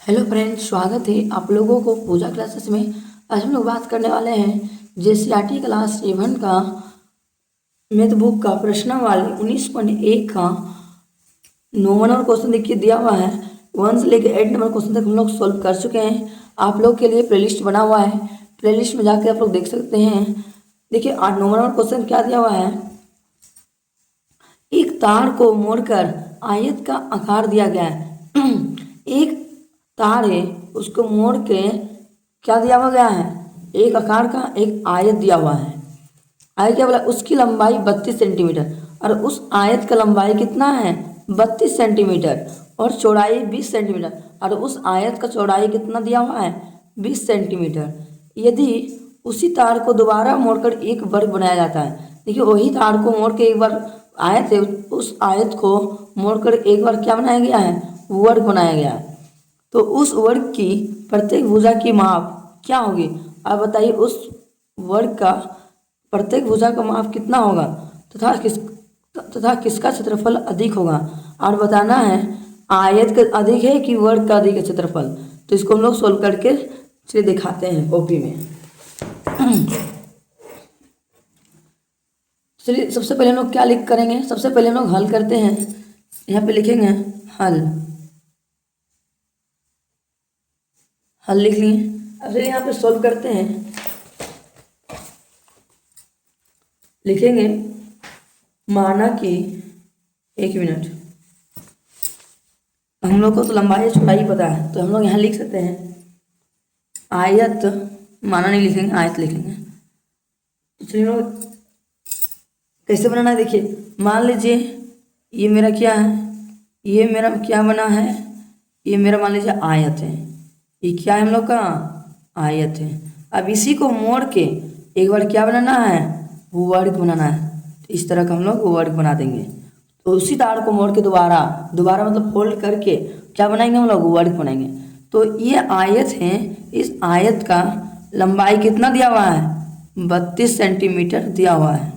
Hello friends, स्वागत है आप लोगों को पूजा क्लासेस में। आज हम लोग बात करने वाले हैं जेसीईआरटी क्लास 7 का मैथ बुक का प्रश्नावली 19.1 का 9 नंबर क्वेश्चन देखिए दिया हुआ है। 1 से लेकर 8 नंबर क्वेश्चन तक हम लोग सॉल्व कर चुके हैं। आप लोग के लिए प्लेलिस्ट बना हुआ है, प्लेलिस्ट में जाकर आप लोग देख सकते हैं। देखिए 8 9 नंबर क्वेश्चन क्या दिया हुआ है। एक तार को मोड़कर आयत का आकार दिया गया है। एक तार है, उसको मोड़ के क्या दिया हुआ गया है, एक आकार का एक आयत दिया हुआ है। आयत क्या बोला, उसकी लंबाई 32 सेंटीमीटर और उस आयत का लंबाई कितना है 32 सेंटीमीटर और चौड़ाई 20 सेंटीमीटर और उस आयत का चौड़ाई कितना दिया हुआ है 20 सेंटीमीटर। यदि उसी तार को दोबारा मोड़कर एक वर्ग बनाया जाता है। देखिए वही तार को मोड़ के एक बार आयत है, उस आयत को मोड़कर एक बार क्या बनाया गया है, वर्ग बनाया गया है। तो उस वर्ग की प्रत्येक भुजा की माप क्या होगी। आप बताइए उस वर्ग का प्रत्येक भुजा का माप कितना होगा तथा किसका क्षेत्रफल अधिक होगा। और बताना है आयत का अधिक है कि वर्ग का अधिक है क्षेत्रफल। तो इसको हम लोग सोल्व करके चलिए दिखाते हैं कॉपी में। चलिए सबसे पहले हम लोग क्या लिख करेंगे, सबसे पहले हम लोग हल करते हैं। यहाँ पे लिखेंगे हल, हल लिख लिए। अब चलिए यहाँ पे सॉल्व करते हैं। लिखेंगे माना कि 1 मिनट, हम लोग को तो लंबाई चौड़ाई पता है तो हम लोग यहाँ लिख सकते हैं आयत। माना नहीं लिखेंगे, आयत लिखेंगे। तो चलिए हम लोग कैसे बनाना है, देखिए मान लीजिए ये मेरा क्या है, ये मेरा क्या बना है, ये मेरा मान लीजिए आयत है। ये क्या है हम लोग का आयत है। अब इसी को मोड़ के एक बार क्या बनाना है, वर्ग बनाना है। तो इस तरह का हम लोग वर्ग बना देंगे। तो उसी तार को मोड़ के दोबारा दोबारा मतलब फोल्ड करके क्या बनाएंगे हम लोग, वर्ग बनाएंगे। तो ये आयत है, इस आयत का लंबाई कितना दिया हुआ है 32 सेंटीमीटर दिया हुआ है।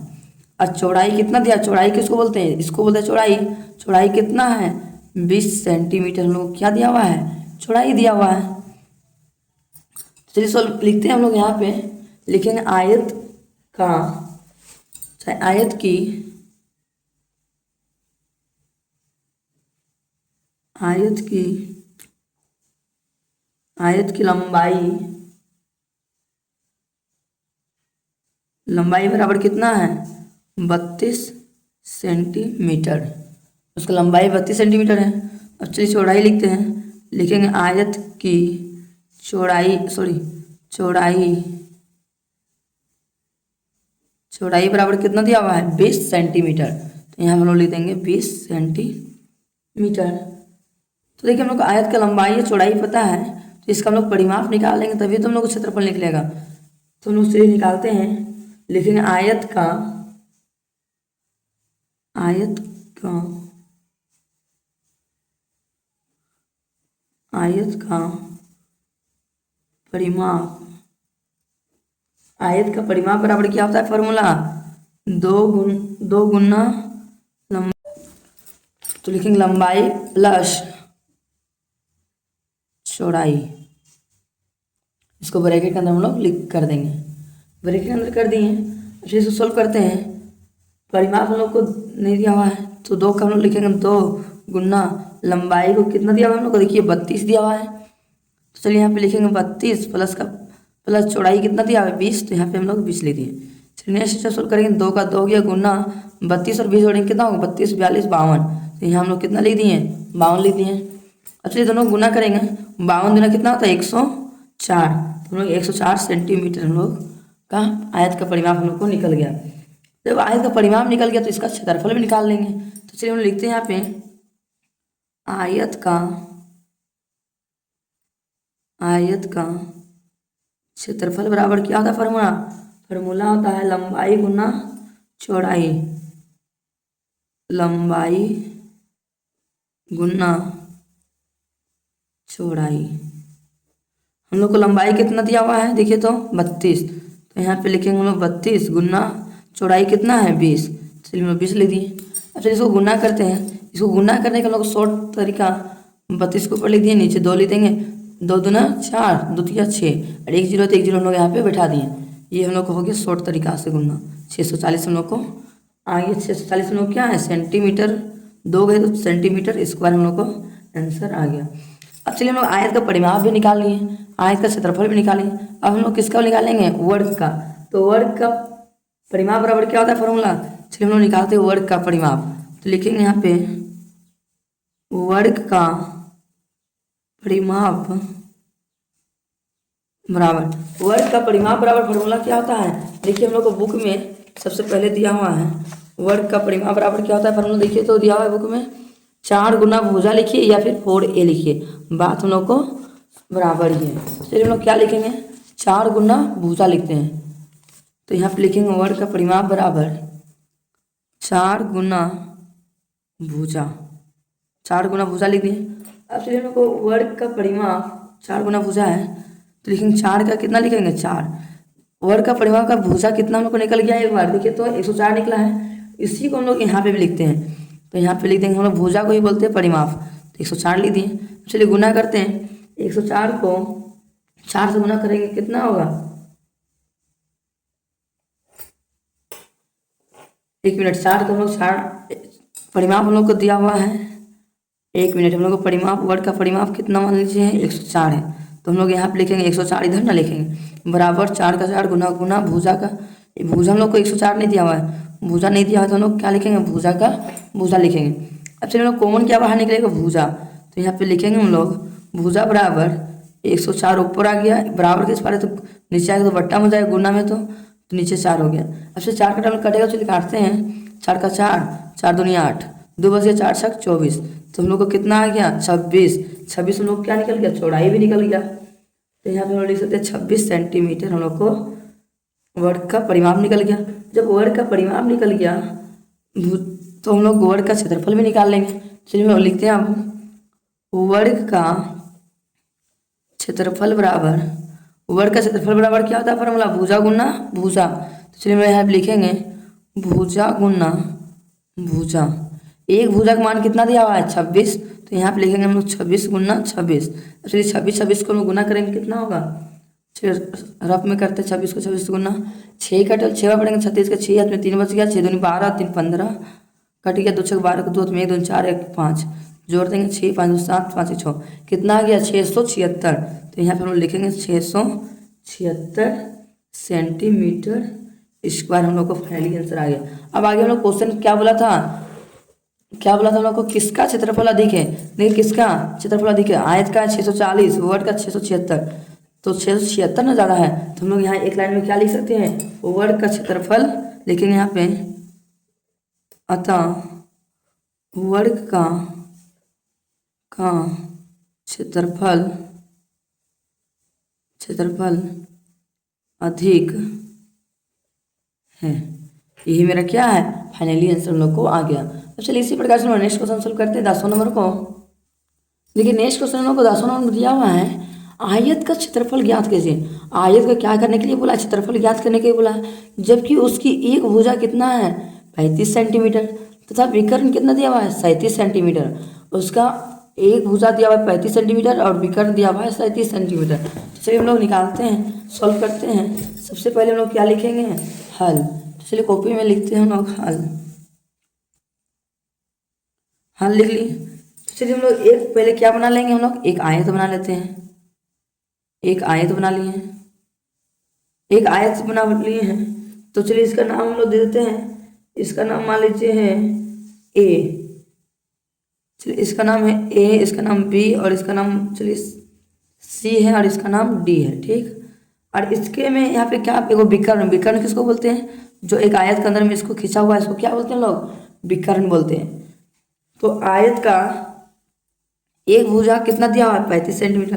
और चौड़ाई कितना दिया, चौड़ाई किसको बोलते हैं, इसको बोलते हैं चौड़ाई। चौड़ाई कितना है 20 सेंटीमीटर हम लोग क्या दिया हुआ है, चौड़ाई दिया हुआ है। चलिए सॉल्व लिखते हैं हम लोग। यहाँ पे लिखेंगे आयत का, आयत की, आयत की, आयत की लंबाई, लंबाई बराबर कितना है 32 सेंटीमीटर। उसका लंबाई 32 सेंटीमीटर है। अब चलिए चौड़ाई लिखते हैं। लिखेंगे आयत की चौड़ाई, चौड़ाई, चौड़ाई बराबर कितना दिया हुआ है 20 सेंटीमीटर। तो यहाँ हम लोग लिख देंगे 20 सेंटीमीटर। तो देखिए हम लोग को आयत का लंबाई या चौड़ाई पता है, तो इसका हम लोग परिमाप निकालेंगे तभी तो हम लोग को क्षेत्रफल निकलेगा। तो हम लोग चलिए निकालते हैं। लिखेंगे आयत का, आयत का, आयत का परिमाप, आयत का परिमाप बराबर क्या होता है फॉर्मूला, 2 गुना लंबाई। तो लिखेंगे लंबाई प्लस चौड़ाई। इसको ब्रैकेट के अंदर हम लोग लिख कर देंगे, ब्रैकेट के अंदर कर दिए। फिर इसको सोल्व करते हैं। परिमाप हम लोग को नहीं दिया हुआ है तो 2 का हम लोग लिखेंगे 2 गुना लंबाई को कितना दिया हुआ है हम लोग को, देखिए 32 दिया हुआ है। तो चलिए यहाँ पे लिखेंगे 32 प्लस का प्लस चौड़ाई कितना दिया हुआ है 20, तो यहाँ पे हम लोग 20 लिख दिए। चलिए नेक्स्ट सोल्व करेंगे। 2 का 2 गया गुना 32 और 20 जोड़ेंगे कितना होगा 32 42 52। तो यहाँ हम लोग कितना लिख दिए 52 लिख दिए। अब चलिए दोनों गुना करेंगे। 52 गुना कितना होता है 104। तो हम लोग 104 सेंटीमीटर हम लोग का आयत का परिमाप हम लोग को निकल गया। जब आयत का परिमाप निकल गया तो इसका क्षेत्रफल भी निकाल लेंगे। तो चलिए हम लिखते हैं यहाँ पे आयत का, आयत का क्षेत्रफल बराबर क्या होता है फॉर्मूला, फॉर्मूला होता है लंबाई गुना चौड़ाई, लंबाई गुना चौड़ाई। हम लोग को लंबाई कितना दिया हुआ है देखिए तो 32, तो यहाँ पे लिखेंगे हम लोग 32 गुना चौड़ाई कितना है 20। चलिए हम लोग 20 लिख दिए। अब चलिए इसको गुना करते हैं। इसको गुना करने का हम लोग शॉर्ट तरीका 32 को ऊपर लिख दिए, नीचे 2 लिख देंगे दो दूना 4, दो तिया 6 और 1 जीरो तो 1 जीरो हम लोग यहाँ पे बैठा दिए। ये हम लोग को हो गया शॉर्ट तरीका से गुणना। 640 हम लोग को आगे 640 हम लोग क्या है सेंटीमीटर, 2 गए तो सेंटीमीटर स्क्वायर हम लोग को आंसर आ गया। अब चलिए हम लोग आयत का परिमाप भी निकाल लिए, आयत का क्षेत्रफल भी निकालें। अब हम लोग किसका निकालेंगे वर्ग का। तो वर्ग का परिमाप बराबर क्या होता है फॉर्मूला, चलिए हम लोग निकालते हैं वर्ग का परिमाप। तो लिखेंगे यहाँ पे वर्ग का परिमाप बराबर, वर्ग का परिमाप बराबर फॉर्मूला क्या होता है, देखिए हम लोग को बुक में सबसे पहले दिया हुआ है वर्ग का परिमाप बराबर क्या होता है फॉर्मूला, देखिए तो दिया हुआ है बुक में 4 गुना भुजा लिखिए या फिर 4a लिखिए, बात हम लोग को बराबर ही है। चलिए हम लोग क्या लिखेंगे 4 गुना भुजा लिखते हैं। तो यहाँ पे लिखेंगे वर्ग का परिमाप बराबर 4 गुना भुजा, 4 गुना भुजा लिख दिए। अब चलिए हम लोग को वर्ग का परिमाप 4 गुना भुजा है तो लिखेंगे 4 का कितना लिखेंगे 4, वर्ग का परिमाप का भुजा कितना हम लोग को निकल गया एक बार देखिए तो 104 निकला है। इसी को हम लोग यहाँ पे भी लिखते हैं, तो यहाँ पे लिख देंगे हम लोग भुजा को ही बोलते हैं परिमाप, तो 104 लिख दिए। चलिए गुना करते हैं, 104 को 4 से गुना करेंगे कितना होगा, 1 मिनट 4 को हम लोग 4 परिमाप हम लोग को दिया हुआ है, 1 मिनट हम लोग को परिमाप वर्ग का परिमाप कितना मान लीजिए 104 है, तो हम लोग यहाँ पे लिखेंगे 104 इधर ना लिखेंगे बराबर 4 का 4 गुना गुना भुजा का, भुजा हम लोग को 104 नहीं दिया हुआ है, भुजा नहीं दिया हुआ तो हम लोग क्या लिखेंगे भुजा का भुजा लिखेंगे। अब चलिए हम लोग कॉमन क्या बाहर निकलेगा भुजा, तो यहाँ पे लिखेंगे हम लोग भुजा बराबर 104 ऊपर आ गया बराबर किस पारे तो नीचे आएगा तो बट्टा में जाएगा गुना में तो नीचे 4 हो गया। अब से 4 का टर्म कटेगा चलिए काटते हैं 4 का 4, 4 दूनी 8, 2 बच गया 4 छक 24, तो हम लोग को कितना आ गया 26, 26 हम लोग क्या निकल गया चौड़ाई भी निकल गया, तो यहाँ पे हम लोग लिख सकते हैं 26 सेंटीमीटर हम लोग को वर्ग का परिमाप निकल गया। जब वर्ग का परिमाप निकल गया तो हम लोग वर्ग का क्षेत्रफल भी निकाल लेंगे। चलिए हम लोग लिखते हैं अब वर्ग का क्षेत्रफल बराबर, वर्ग का क्षेत्रफल बराबर क्या होता है फॉर्मूला भुजा गुना भुजा, तो चलिए हम यहाँ पे लिखेंगे भुजा गुना भुजा, एक भुजा का मान कितना दिया हुआ है 26, तो यहाँ पे लिखेंगे हम लोग 26 गुना 26, चलिए 26 26 को हम लोग गुना करेंगे कितना होगा, रफ में करते 26 को 26 गुना 6 कटल 6 पड़ेंगे 36 का 6 हाथ में 3 बच गया 6 दूनी 12 3 15 कट गया 2 छक 12 को 2 में 1 2 4 1 5 जोड़ देंगे 6 5 2 7 5 1 6 कितना आ गया 676, तो यहाँ पे हम लोग लिखेंगे 676 सेंटीमीटर स्क्वायर हम लोग को फाइनली आंसर आ गया। अब आगे हम लोग क्वेश्चन क्या बोला था, क्या बोला था हम लोग को किसका क्षेत्रफल अधिक है, देखिए किसका क्षेत्रफल अधिक है, आयत का 640 वर्ग का 676, तो 676 ना ज़्यादा है, तो हम लोग यहाँ एक लाइन में क्या लिख सकते हैं वर्ग का क्षेत्रफल लिखेंगे यहाँ पे, अतः वर्ग का क्षेत्रफल क्षेत्रफल अधिक है, यही मेरा क्या है फाइनली आंसर हम लोग को आ गया। तो चलिए इसी प्रकार से हम नेक्स्ट क्वेश्चन सोल्व करते हैं 10वां नंबर को। देखिए नेक्स्ट क्वेश्चन हम लोग को 10वां नंबर दिया हुआ है आयत का क्षेत्रफल ज्ञात कीजिए। आयत का क्या करने के लिए बोला है क्षेत्रफल ज्ञात करने के लिए बोला है, जबकि उसकी एक भुजा कितना है 35 सेंटीमीटर तथा विकर्ण कितना दिया हुआ है 37 सेंटीमीटर, उसका एक भुजा दिया हुआ है 35 सेंटीमीटर और विकर्ण दिया हुआ है 37 सेंटीमीटर। तो चलिए हम लोग निकालते हैं सॉल्व करते हैं। सबसे पहले हम लोग क्या लिखेंगे हल, तो चलिए कॉपी में लिखते हैं हम लोग हल लिख लिए। चलिए हम लोग एक पहले क्या बना लेंगे, हम लोग एक आयत बना लेते हैं, एक आयत बना लिए हैं, एक आयत बना लिए हैं। तो चलिए इसका नाम हम लोग दे देते हैं, इसका नाम मान लीजिए है ए, चलिए इसका नाम है ए, इसका नाम बी और इसका नाम चलिए सी है और इसका नाम डी है, ठीक। और इसके में यहाँ पे क्या एगो विकर्ण, विकर्ण किसको बोलते हैं, जो एक आयत के अंदर में इसको खींचा हुआ है इसको क्या बोलते हैं लोग विकर्ण बोलते हैं। तो आयत का एक भुजा कितना दिया हुआ है 35 सेंटीमीटर,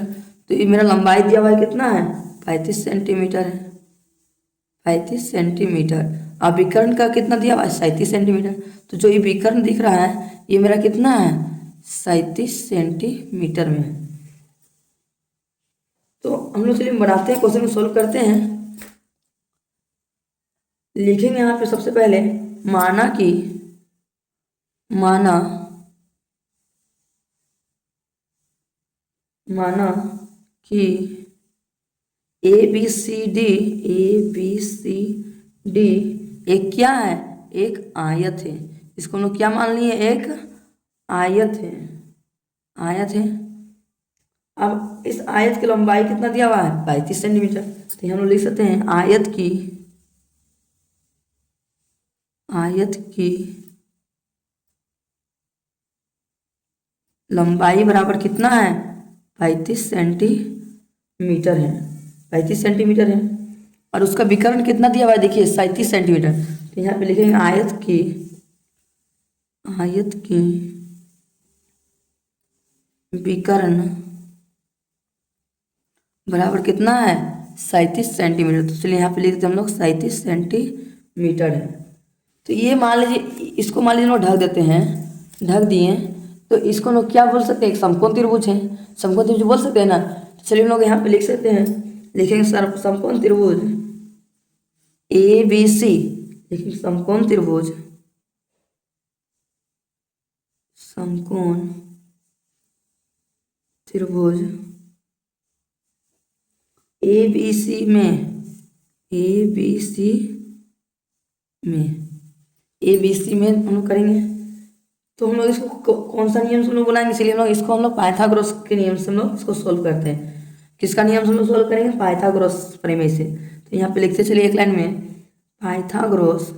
तो ये मेरा लंबाई दिया हुआ है कितना है 35 सेंटीमीटर है, 35 सेंटीमीटर। अब विकर्ण का कितना दिया हुआ है 37 सेंटीमीटर, तो जो ये विकर्ण दिख रहा है ये मेरा कितना है 37 सेंटीमीटर में है। तो हम लोग चलिए बनाते हैं क्वेश्चन को सोल्व करते हैं। लिखेंगे यहाँ पे सबसे पहले माना कि कि ABCD एक क्या है, एक आयत है। इसको हम लोग क्या मान लिए, एक आयत है, आयत है। अब इस आयत की लंबाई कितना दिया हुआ है, 35 सेंटीमीटर। तो हम लोग लिख सकते हैं आयत की लंबाई बराबर कितना है, 35 सेंटीमीटर है, 35 सेंटीमीटर है। और उसका विकर्ण कितना दिया हुआ है, देखिए 37 सेंटीमीटर। तो यहाँ पे लिखेंगे आयत की विकर्ण बराबर कितना है, 37 सेंटीमीटर। तो चलिए यहाँ पे लिख देते हम लोग 37 सेंटीमीटर है। तो ये मान लीजिए, इसको मान लीजिए लोग ढक देते हैं, ढक दिए, तो इसको लोग क्या बोल सकते हैं, एक समकोण त्रिभुज है, समकोण त्रिभुज बोल सकते हैं ना। तो चलिए हम लोग यहाँ पे लिख सकते हैं, लिखेंगे सर समकोण त्रिभुज ABC, लिखेंगे समकोण त्रिभुज, समकोण त्रिभुज ABC में हम लोग करेंगे। तो हम लोग इसको कौन सा नियम से हम लोग बनाएंगे, इसलिए हम लोग इसको हम लोग पाइथागोरस के नियम से हम लोग इसको सोल्व करते हैं। किसका नियम से हम लोग सोल्व करेंगे, पाइथागोरस प्रमेय से। तो यहाँ पे लिखते चलिए एक लाइन में, पाइथागोरस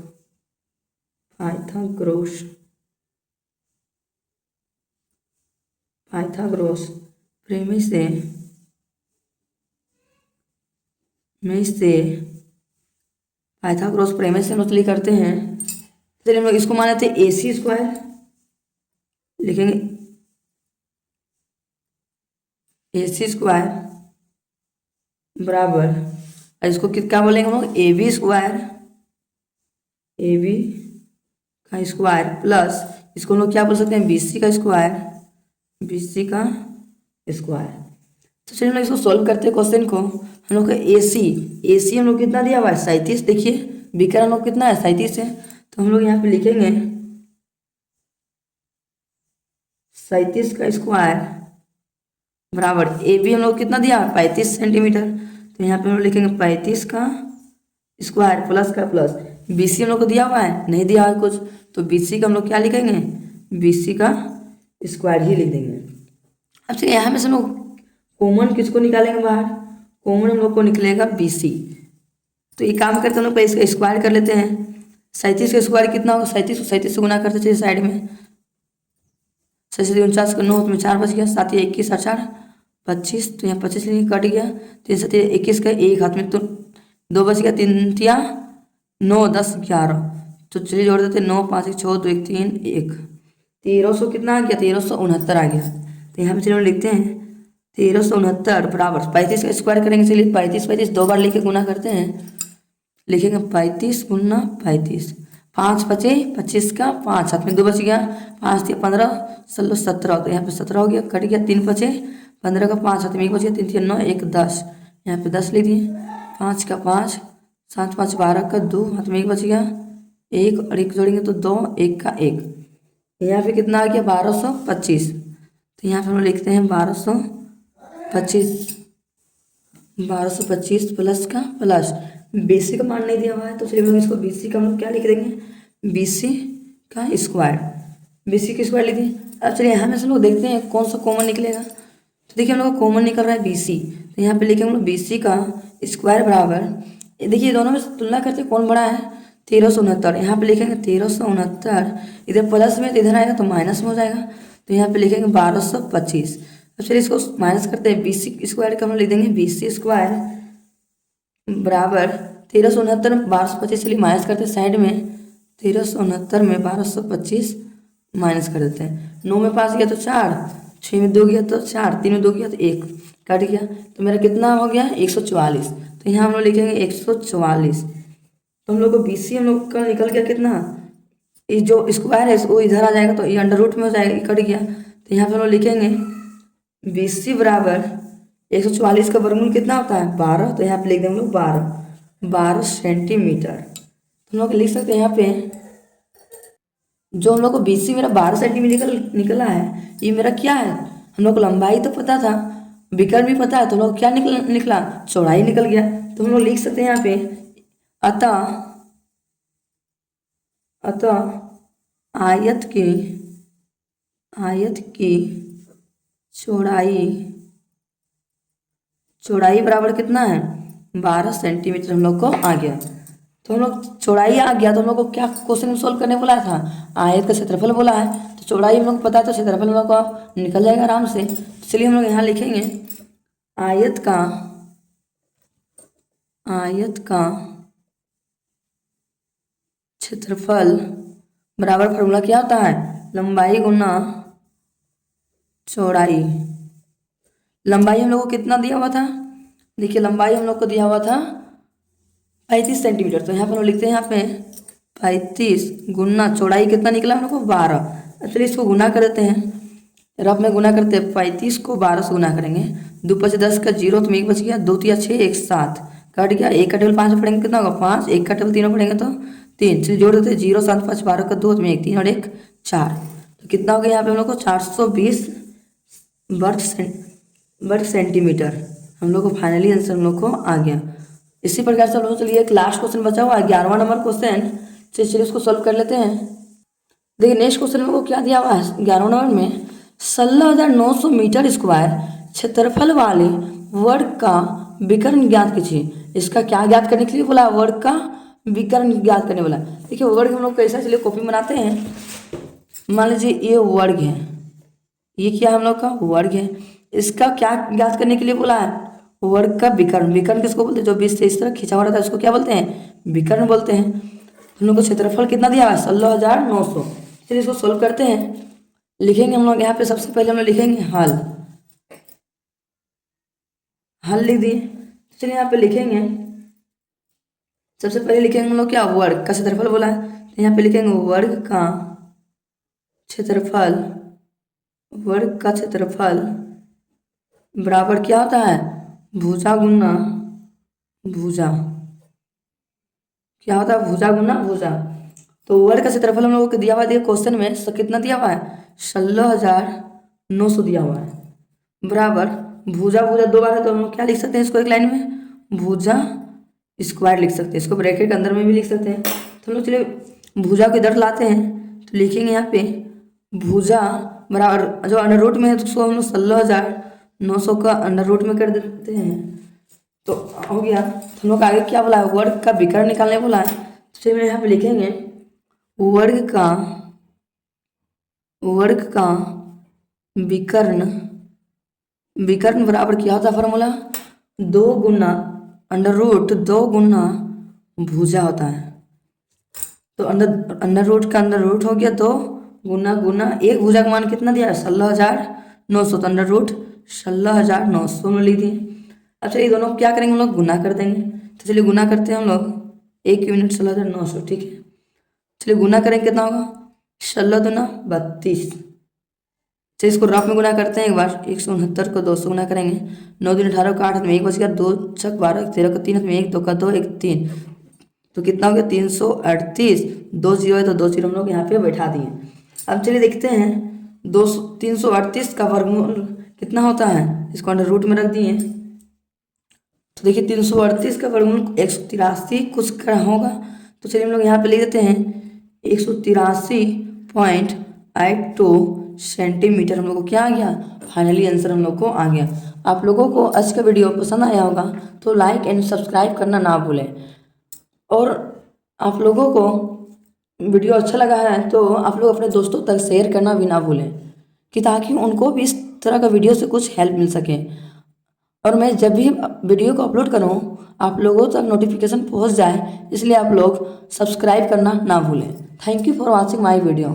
प्रमेय से हम लोग चलिए करते हैं। चलिए हम लोग इसको मान लेते हैं AC स्क्वायर, लिखेंगे AC स्क्वायर बराबर, इसको क्या बोलेंगे हम लोग, AB स्क्वायर, AB का स्क्वायर प्लस इसको हम लोग क्या बोल सकते हैं, BC का स्क्वायर, BC का स्क्वायर। तो चलिए हम लोग इसको सॉल्व करते हैं क्वेश्चन को। हम लोग का AC हम लोग कितना दिया हुआ है, 37। देखिए विकर्ण हम लोग कितना है, 37 है। तो हम लोग यहाँ पे लिखेंगे 37 का स्क्वायर बराबर AB हम लोग कितना दिया, 35 सेंटीमीटर। तो यहाँ पे हम लोग लिखेंगे 35 का स्क्वायर प्लस का प्लस, BC हम लोग को दिया हुआ है, नहीं दिया हुआ कुछ, तो BC का हम लोग क्या लिखेंगे, BC का स्क्वायर ही लिख देंगे। अब चलिए यहाँ में से हम लोग कॉमन किसको निकालेंगे बाहर, कॉमन हम लोग को निकलेगा BC। तो ये काम करते हम लोग इसका स्क्वायर कर लेते हैं। 37 का स्क्वायर कितना होगा, 37 से गुना करते चलिए साइड में, 49 का 9 में 4 बच गया, 7 या 21 4 25। तो यहाँ 25 कट गया, 3 7 21 का 1 हाथ में, तो 2 बच गया, 3 तिया 9 10 11। तो चलिए जोड़ देते 9 5 1 6 2 1 3 1, 1300 कितना आ गया, 1369 आ गया। तो यहाँ पे चलिए लिखते हैं 1369 बराबर 35 का स्क्वायर करेंगे। चलिए 35 दो बार लेके गुना करते हैं, लिखेंगे 35 गुना 35, 5 5 25 का 5 हाथ में 2 बच गया, 5 3 15 16 17। तो यहाँ पे 17 हो गया, कट गया, 3 5 15 का 5 हाथ में 1 बच गया, 3 3 9 1 10। यहाँ पे 10 लिख दिए, 5 का 5 7 5 12 का 2 हाथ में 1 बच गया, 1 और 1 जोड़ेंगे तो 2, 1 का 1। यहाँ पे कितना आ गया, 1225। तो यहाँ पे हम लिखते हैं 1225 प्लस का प्लस, BC का मान नहीं दिया हुआ है, तो चलिए हम लोग इसको BC का हम लोग क्या लिख देंगे, BC का स्क्वायर, BC का स्क्वायर लिख दिए। अब चलिए यहाँ में से हम लोग देखते हैं कौन सा कॉमन निकलेगा। तो देखिए हम लोग को कॉमन निकल रहा है BC। तो यहाँ पे लिखेंगे हम लोग BC का स्क्वायर बराबर, देखिए दोनों में तुलना करते कौन बड़ा है, 1369। यहाँ पे लिखेंगे 1369, इधर प्लस में, इधर आएगा तो माइनस में हो जाएगा। तो यहाँ पे लिखेंगे 1225। अब चलिए इसको माइनस करते हैं, BC स्क्वायर का हम लिख देंगे BC स्क्वायर बराबर 1369 में 1225, चलिए माइनस करते हैं साइड में, 1369 में 1225 माइनस कर देते हैं। 9 में 5 गया तो 4, 6 में 2 गया तो 4, 3 में 2 गया तो 1, कट गया, तो मेरा कितना हो गया 144। तो यहाँ हम लोग लिखेंगे 144। तो हम लोग को BC हम लोग का निकल गया कितना, ये जो स्क्वायर है वो इधर आ जाएगा, तो ये अंडर रूट में हो जाएगा, ये कट गया। तो यहाँ पे हम लोग लिखेंगे BC बराबर 144 का वर्गमूल कितना होता है, 12। तो यहाँ पे लिख देंगे हम लोग 12 सेंटीमीटर। हम लोग लिख सकते हैं यहाँ पे, जो हम लोग को BC मेरा 12 सेंटीमीटर निकला है, ये मेरा क्या है, हम लोग को लंबाई तो पता था, विकर्ण भी पता है तो हम लोग क्या निकला चौड़ाई निकल गया। तो हम लोग लिख सकते हैं यहाँ पे अतः आयत की चौड़ाई बराबर कितना है 12 सेंटीमीटर हम लोग को आ गया। तो हम लोग चौड़ाई आ गया तो हम लोग को क्या क्वेश्चन में सोल्व करने बोला था, आयत का क्षेत्रफल बोला है। तो चौड़ाई हम लोग को पता है तो क्षेत्रफल हम लोग को निकल जाएगा आराम से। तो चलिए हम लोग यहाँ लिखेंगे आयत का क्षेत्रफल बराबर फॉर्मूला क्या होता है, लंबाई गुना चौड़ाई। लंबाई हम लोग को कितना दिया हुआ था, देखिए लंबाई हम लोग को दिया हुआ था 35 सेंटीमीटर। तो यहाँ पर हम लिखते हैं यहाँ पे 35 गुना चौड़ाई कितना निकला हम लोग को 12। चलिए इसको गुना कर देते हैं, रफ में गुना करते हैं 35 को 12 से गुना करेंगे, 2 5 10 का 0 तो 1 बच गया, 2 3 6 1 7 कट गया, 1 का टेबल 5 में पढ़ेंगे कितना होगा 5, 1 का टेबल 3 में पढ़ेंगे तो 3, चलिए जोड़ देते हैं 0 7 5 12 का 2 तो 1 3 और 1 4। तो कितना हो गया यहाँ पे हम लोग को 420 वर्ग सेंटीमीटर हम लोग को फाइनली आंसर हम लोग को आ गया। इसी प्रकार से हम लोग चलिए एक लास्ट क्वेश्चन बचा हुआ है 11वां नंबर क्वेश्चन, चलिए उसको सॉल्व कर लेते हैं। देखिए नेक्स्ट क्वेश्चन में को क्या दिया हुआ है 11वां नंबर में 16,900 मीटर स्क्वायर क्षेत्रफल वाले वर्ग का विकर्ण ज्ञात कीजिए। इसका क्या ज्ञात करने के लिए बोला, वर्ग का विकर्ण ज्ञात करने बोला। देखिए वर्ग हम लोग कैसा, चलिए कॉपी बनाते हैं। मान लीजिए ये वर्ग है, ये क्या हम लोग का वर्ग है, इसका क्या ज्ञात करने के लिए बोला है, वर्ग का विकर्ण। विकर्ण किसको बोलते हैं, जो बीच से इस तरह खिंचा हुआ रहता है उसको क्या बोलते हैं, विकर्ण बोलते हैं। हम लोग को क्षेत्रफल कितना दिया है 16,900। चलिए इसको सोल्व करते हैं। लिखेंगे हम लोग यहाँ पे सबसे पहले हम लोग लिखेंगे हल लिख दिए। चलिए यहाँ पे लिखेंगे सबसे पहले लिखेंगे हम लोग क्या, वर्ग का क्षेत्रफल बोला है तो यहाँ पे लिखेंगे वर्ग का क्षेत्रफल बराबर क्या होता है, भुजा गुना भुजा। क्या होता है, भुजा गुना भुजा। तो वर्ग का क्षेत्रफल हम लोगों को दिया हुआ है क्वेश्चन में, तो कितना दिया हुआ है 16,900 दिया हुआ है, बराबर भुजा भुजा 2 बार है तो हम लोग क्या लिख सकते हैं इसको एक लाइन में, भुजा स्क्वायर लिख सकते हैं। इसको ब्रैकेट के अंदर में भी लिख सकते हैं। तो हम लोग चलिए भुजा को इधर लाते हैं तो लिखेंगे यहाँ पे भुजा बराबर जो अंडर रूट में है तो उसको हम लोग 16,900 का अंडर रूट में कर देते हैं तो हो गया। तो हम लोग आगे क्या बोला है, वर्ग का विकर्ण निकालने बोला है। तो चलिए यहाँ पे लिखेंगे वर्ग का विकर्ण बराबर क्या होता है फॉर्मूला, 2 गुना अंडर रूट 2 गुना भुजा होता है। तो अंडर रूट का अंडर रूट हो गया 2 गुना गुना, एक भुजा का मान कितना दिया है 16,900, तो अंडर रूट 16,900 में लिख दिए। अब चलिए दोनों क्या करेंगे हम लोग, गुना कर देंगे। तो चलिए गुना करते हैं हम लोग, 1 यूनिट 16,900, ठीक है। चलिए गुना करेंगे कितना होगा 16 दूना 32। चलिए इसको रफ में गुना करते हैं एक बार, 169 को 2 से गुना करेंगे, 9 दूनी 18 का 8 में 1 बच गया, 2 छक 12 13 का 3 में 1 2 का 2 1 3, तो कितना हो गया 338। 2 जीरो है तो 2 जीरो हम लोग यहाँ पे बैठा दिए। अब चलिए देखते हैं 338 का वर्गमूल कितना होता है, इसको अंडर रूट में रख दिए। तो देखिए 338 का वर्गमूल 183 कुछ का होगा। तो चलिए हम लोग यहाँ पे लिख देते हैं 183.82 सेंटीमीटर हम लोग को क्या आ गया, फाइनली आंसर हम लोग को आ गया। आप लोगों को आज का वीडियो पसंद आया होगा तो लाइक एंड सब्सक्राइब करना ना भूलें, और आप लोगों को वीडियो अच्छा लगा है तो आप लोग अपने दोस्तों तक शेयर करना भी ना भूलें, कि ताकि उनको भी इस तरह का वीडियो से कुछ हेल्प मिल सके। और मैं जब भी वीडियो को अपलोड करूँ आप लोगों तक नोटिफिकेशन पहुंच जाए, इसलिए आप लोग सब्सक्राइब करना ना भूलें। Thank you for watching my video.